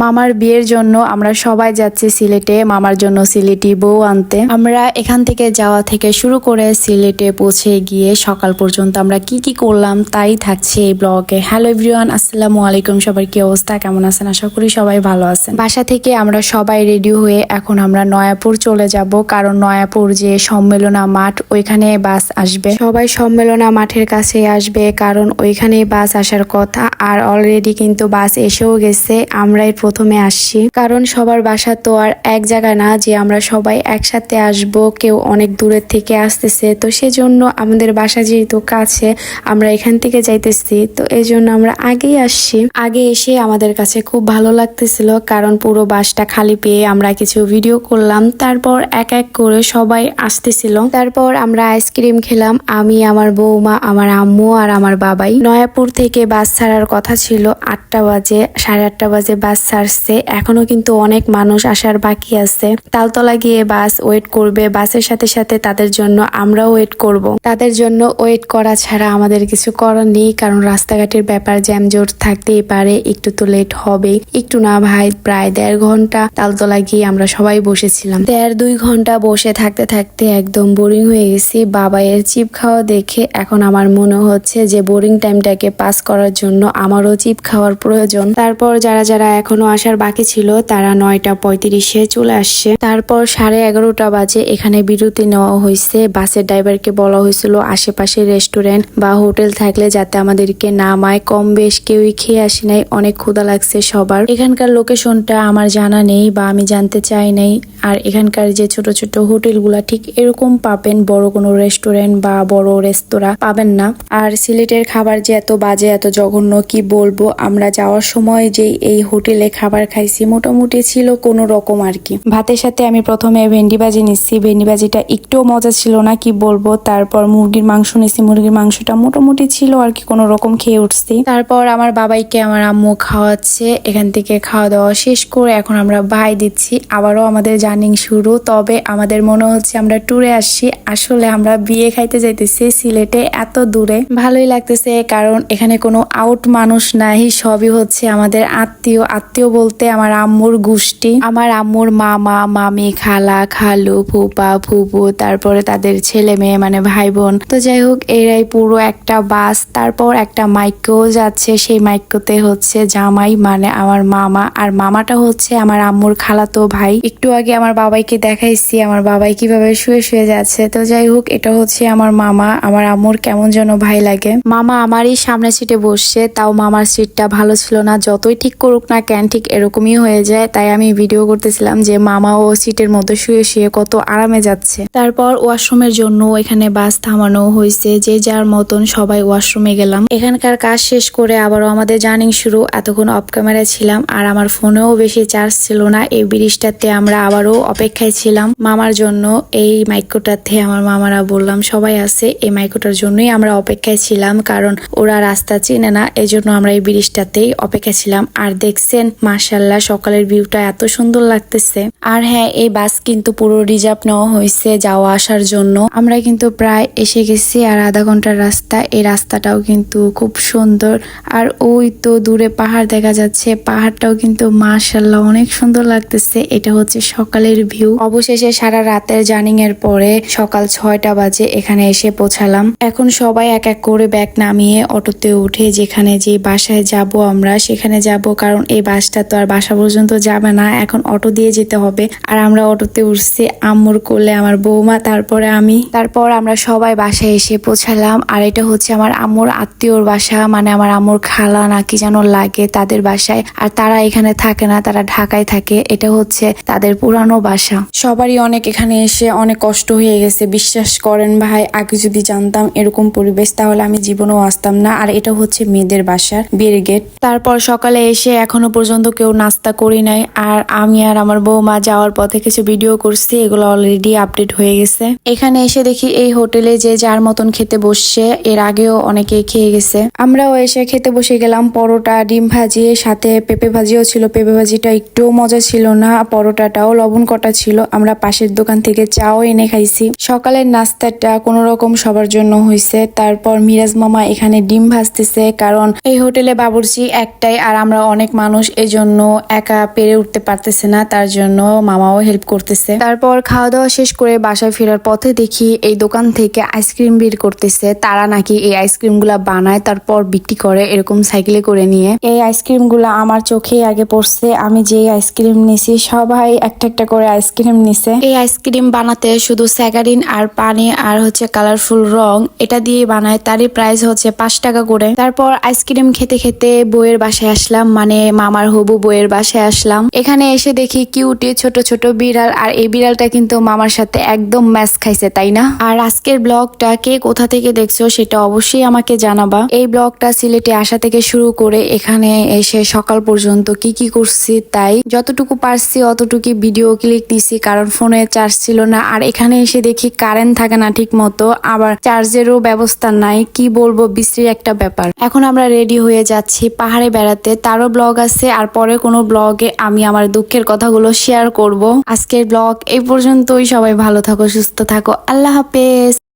মামার বিয়ের জন্য আমরা সবাই যাচ্ছি সিলেটে মামার জন্য সিলেটি বউ আনতে। আমরা এখান থেকে যাওয়া থেকে শুরু করে সিলেটে পৌঁছে গিয়ে সকাল পর্যন্ত আমরা কি কি করলাম তাই থাকছে এই ব্লগে। হ্যালো এভরিওয়ান, আসসালামু আলাইকুম। সবার কি অবস্থা, কেমন আছেন? আশা করি সবাই ভালো আছেন। বাসা থেকে আমরা সবাই রেডি হয়ে এখন আমরা নয়াপুর চলে যাব, কারণ নয়াপুর যে সম্মেলনা মাঠ ওইখানে বাস আসবে। সবাই সম্মেলনা মাঠের কাছে আসবে কারণ ওইখানে বাস আসার কথা, আর অলরেডি কিন্তু বাস এসেও গেছে। আমরাই প্রথমে আসছি, কারণ সবার বাসা তো আর এক জায়গা না যে আমরা সবাই একসাথে আসব, কেউ অনেক দূরের থেকে আসতেছে। তো সেজন্য আমাদের বাসা যেহেতু কাছে, আমরা এখান থেকে যাইতেছি, তো এই জন্য আমরা আগেই আসছি। আগে এসে আমাদের কাছে খুব ভালো লাগতেছিল, কারণ পুরো বাসটা খালি পেয়ে আমরা কিছু ভিডিও করলাম। তারপর এক এক করে সবাই আসতেছিল। তারপর আমরা আইসক্রিম খেলাম, আমি, আমার বৌমা, আমার আম্মু আর আমার বাবাই। নয়াপুর থেকে বাস ছাড়ার কথা ছিল 8টা বাজে, 8:30 বাজে বাস ছাড়ছে। এখনো কিন্তু অনেক মানুষ আসার বাকি আছে। তালতলা গিয়ে বাস ওয়েট করবে, বাসের সাথে সাথে তাদের জন্য আমরাও ওয়েট করব। তাদের জন্য ওয়েট করা ছাড়া আমাদের কিছু করার নেই, কারণ রাস্তাঘাটের ব্যাপার, জ্যামজট থাকতেই পারে, একটু তো লেট হবে। একটু না ভাই, প্রায় 1.5 ঘন্টা তালতলা গিয়ে আমরা সবাই বসেছিলাম। 1.5-2 ঘন্টা বসে থাকতে থাকতে একদম বোরিং হয়ে গেছি। বাবাইয়ের চিপ খাওয়া দেখে এখন আমার মনে হচ্ছে যে বোরিং টাইমটাকে পাস করার জন্য আমারও চিপ খাওয়ার প্রয়োজন। তারপর যারা যারা এখনো আসার বাকি ছিল তারা 9:35-এ চলে আসছে। তারপর 11:30 বাজে এখানে বিরতি নেওয়া হয়েছে। বাসের ড্রাইভারকে বলা হয়েছিল আশেপাশে রেস্টুরেন্ট বা হোটেল থাকলে যাতে আমাদেরকে নামায়। কম বেশ কেউই খেয়ে আসে নাই, অনেক ক্ষুধা লাগছে সবার। এখানকার লোকেশনটা আমার জানা নেই বা আমি জানতে চাই নাই। আর এখানকার যে ছোট ছোট হোটেলগুলা ঠিক এরকম পাবেন, বড় কোনো রেস্টুরেন্ট বা বড় রেস্তোরাঁ পাবেন না। আর সিলেটের খাবার যে এত বাজে, এত জঘন্য কি বলবো। আমরা যাওয়ার সময় যে এই হোটেলে খাবার খাইছি মোটামুটি ছিল কোনো রকম আর কি। ভাতের সাথে আমি প্রথমে ভেন্ডি ভাজি নিচ্ছি, ভেন্ডি ভাজিটা একটুও মজা ছিল না কি বলবো। তারপর মুরগির মাংস নিচ্ছি, মুরগির মাংসটা মোটামুটি ছিল আর কি, কোনো রকম খেয়ে উঠছি। তারপর আমার বাবাইকে আমার আম্মু খাওয়াচ্ছে। এখান থেকে খাওয়া দাওয়া শেষ করে এখন আমরা বাই দিচ্ছি। আবারও আমাদের জার্নি শুরু। তবে আমাদের মনে হচ্ছে আমরা ট্যুরে আসছি, আসলে আমরা বিয়ে খাইতে যাইতেছি সিলেটে এত দূরে। ভালোই লাগতেছে, কারণ এখানে কোনো আউট মানুষ নাই, সবই হচ্ছে আমাদের আত্মীয়। আত্মীয় বলতে আমার আম্মুর গোষ্ঠী, আমার আম্মুর মামা মামি, খালা খালু, ফুপা ফুপু, তারপরে তাদের ছেলে মেয়ে মানে ভাই বোন। তো যাই হোক, এরাই পুরো একটা বাস। তারপর একটা মাইক্রো যাচ্ছে, সেই মাইক্রোতে হচ্ছে জামাই মানে আমার মামা, আর মামাটা হচ্ছে আমার আম্মুর খালাতো ভাই। একটু আগে আমার বাবাইকে দেখাইছি আমার বাবাই কিভাবে শুয়ে শুয়ে যাচ্ছে। তো যাই হোক, এটা হচ্ছে আমার মামা। আমার আম্মুর কেমন যেন ভাই লাগে। মামা আমারই সামনের সিটে বসছে, তাও মামার সিটটা ভালো ছিল না। যতই ঠিক করুক না কেন, ঠিক এরকমই হয়ে যায়। তাই আমি ভিডিও করতেছিলাম যে মামা ও সিটের মধ্যে শুয়ে শুয়ে কত আরামে যাচ্ছে। তারপর ওয়াশরুমের জন্য এখানে বাস থামানো হয়েছে, যে যার মতন সবাই ওয়াশরুমে গেলাম। এখানকার কাজ শেষ করে আবারও আমাদের জার্নি শুরু। এতক্ষণ অফ ক্যামেরায় ছিলাম, আর আমার ফোনেও বেশি চার্জ ছিল না। এই ব্রিজটাতে আমরা আবারও অপেক্ষায় ছিলাম মামার জন্য। এই মাইক্রোটাতে আমার মামারা বললাম সবাই আছে, এই মাইক্রোটার জন্যই আমরা অপেক্ষায় ছিলাম, কারণ ওরা রাস্তা চেনে না, এই জন্য আমরা এই ব্রিজটাতেই অপেক্ষা ছিলাম। আর দেখছেন মাশাআল্লাহ সকালের ভিউটা এত সুন্দর লাগতেছে। আর হ্যাঁ, এই বাস কিন্তু পুরো রিজার্ভ নেওয়া হয়েছে যাওয়া আসার জন্য। আমরা কিন্তু প্রায় এসে গেছি, আর আধা ঘন্টার রাস্তা। এই রাস্তাটাও কিন্তু খুব সুন্দর। আর ওই তো দূরে পাহাড় দেখা যাচ্ছে, পাহাড়টাও কিন্তু মাশাআল্লাহ অনেক সুন্দর লাগতেছে। এটা হচ্ছে সকালের ভিউ। অবশেষে সারা রাতের জার্নিং এর পরে সকাল 6টা বাজে এখানে এসে পৌঁছালাম। এখন সবাই এক এক করে ব্যাগ নামিয়ে অটোতে উঠে যেখানে যে বাসায় যাব আমরা সেখানে যাব, কারণ এই বাসটা তো আর বাসা পর্যন্ত যাবে না, এখন অটো দিয়ে যেতে হবে। আর আমরা অটোতে উঠছি, আম্মুর কোলে আমার বৌমা, তারপরে আমি। তারপর আমরা সবাই বাসায় এসে পৌঁছালাম। আর এটা হচ্ছে আমার আম্মুর আত্মীয়র বাসা, মানে আমার আম্মুর খালা নাকি যেন লাগে তাদের বাসায়। আর তারা এখানে থাকে না, তারা ঢাকায় থাকে। এটা হচ্ছে তাদের পুরানো বাসা। সবারই অনেক এখানে এসে অনেক কষ্ট হয়ে গেছে, বিশ্বাস করেন ভাই। আগে যদি জানতাম এরকম পরিবেশ, তাহলে আমি জীবনেও আসতাম না। আর এটা হচ্ছে মেয়েদের বাসার বিয়ের গেট। তারপর সকালে এসে এখনো পর্যন্ত কেউ নাস্তা করি নাই। আর আমি আর আমার বৌমা যাওয়ার পথে কিছু ভিডিও করছি, এগুলো অলরেডি আপডেট হয়ে গেছে। এখানে এসে দেখি এই হোটেলে যে যার মতন খেতে বসছে, এর আগেও অনেকেই খেয়ে গেছে। আমরাও এসে খেতে বসে গেলাম। পরোটা, ডিম ভাজি, সাথে পেঁপে ভাজিও ছিল। পেঁপে ভাজিটা একটু মজা ছিল না, পরোটাটাও লবণ কটা ছিল। আমরা পাশের দোকান থেকে চাও এনে খাইছি। সকালের নাস্তাটা কোনো রকম সবার জন্য হয়েছে। তারপর মিরাজ মামা এখানে ডিম ভাজতেছে, কারণ এই হোটেলে বাবুর্চি একটাই আর আমরা অনেক মানুষ, এই জন্য একা পেরে উঠতে পারতেছে না, তার জন্য মামাও হেল্প করতেছে। তারপর খাওয়া দাওয়া শেষ করে বাসায় ফেরার পথে দেখি এই দোকান থেকে আইসক্রিম বের করতেছে। তারা নাকি এই আইসক্রিম গুলা বানায় তারপর বিক্রি করে এরকম সাইকেলে করে নিয়ে। এই আইসক্রিম গুলা আমার চোখে আগে পড়ছে। আমি যে আইসক্রিম নিছি সবাই একটা একটা করে আইসক্রিম নিছে। এই আইসক্রিম বানাতে শুধু স্যাগারিন আর পানি আর হচ্ছে কালারফুল রং এটা দিয়ে বানায়, তারই প্রাইস হচ্ছে 5 টাকা করে। তারপর আইসক্রিম খেতে খেতে বউয়ের বাসায় আসলাম, মানে মামার হবু বউয়ের বাসায় আসলাম। এখানে এসে দেখি কিউটি ছোট ছোট বিড়াল, আর এই বিড়ালটা কিন্তু মামার সাথে একদম ম্যাচ খাইছে, তাই না? আর আজকের ব্লগটা কে কোথা থেকে দেখছো সেটা অবশ্যই আমাকে জানাবা। এই ব্লগটা সিলেটে আসা থেকে শুরু করে এখানে এসে সকাল পর্যন্ত কি কি করছি, তাই যতটুকু পারছি অতটুকু ভিডিও ক্লিক দিছি, কারণ ফোনে চার্জ ছিল না। আর এখানে এসে দেখি কারেন্ট থাকে না ঠিক মতো, আবার চার্জেরও ব্যবস্থা নাই। কি বলবো, বিশ্রী একটা ব্যাপার। এখন আমরা রেডি হয়ে যাচ্ছি পাহাড়ে বেড়াতে, তারও ব্লগ আছে। আর পরে কোনো ব্লগে আমি আমার দুঃখের কথাগুলো শেয়ার করব। আজকের ব্লগ এই পর্যন্তই। সবাই ভালো থাকো, সুস্থ থাকো, আল্লাহ হাফেজ।